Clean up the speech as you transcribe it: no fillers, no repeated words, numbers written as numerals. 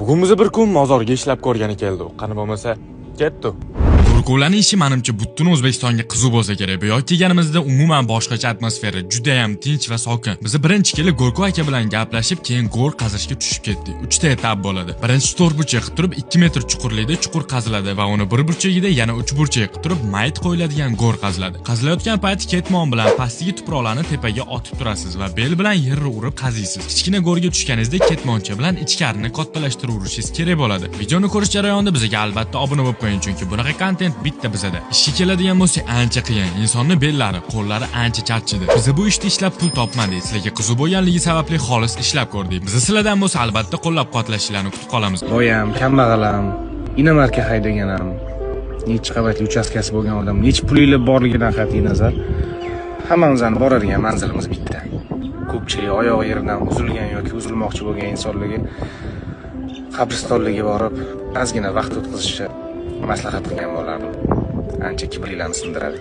Bugun biz bir kun mozorga ishlab ko'rgani keldi. Qani bo'lmasa, ketdi. Go'rkovlarning ishi menimcha butun O'zbekistonga qiziq bo'lsa kerak. Bu yoqqa kelganimizda umuman boshqacha atmosfera, juda ham tinch va sokin. Biz birinchi kelib Go'rkov aka bilan gaplashib, keyin go'r qazishga tushib ketdik. 3 ta etap bo'ladi. Birinchi 4 burchak qilib turib 2 metr chuqurlikda chuqur qaziladi va uni 1 burchagida yana 3 burchak qilib turib mayt qo'yiladigan go'r qaziladi. Qazilayotgan payti ketmon bilan pastdagi tuproqlarni tepaga otib turasiz va bel bilan yerni urib qaziysiz. Kichkina go'rga tushganingizda ketmoncha bilan ichkarini kattalashtirishingiz kerak bo'ladi. Videoni ko'rish jarayonida bizga albatta obuna bo'lib qo'ying, chunki bunaqa kontent bitta bizada. Ishga keladigan bo'lsa ancha qiyin. Insonning bellari, qo'llari ancha charchidi. Biz bu ishda ishlab pul topmadik. Sizlarga qiziq bo'lganligi sababli xolis ishlab ko'rdik. Biz sizlardan bo'lsa albatta qo'llab-quvvatlashingizni kutib qolamiz. Boyam, kambag'alam, inomarka haydaganam, necha qavatli uchastkasi bo'lgan odam, necha pulingiz borligidan qat'iy nazar, hammamizning boradigan manzilimiz bitta. Ko'pchilik oyoq yeridan uzilgan yoki uzilmoqchi bo'lgan insonlarga qabristonlarga borib, ozgina vaqt o'tkazishni maslahat qilgan bo'lardim. Ancha kibrlarni sindiradi.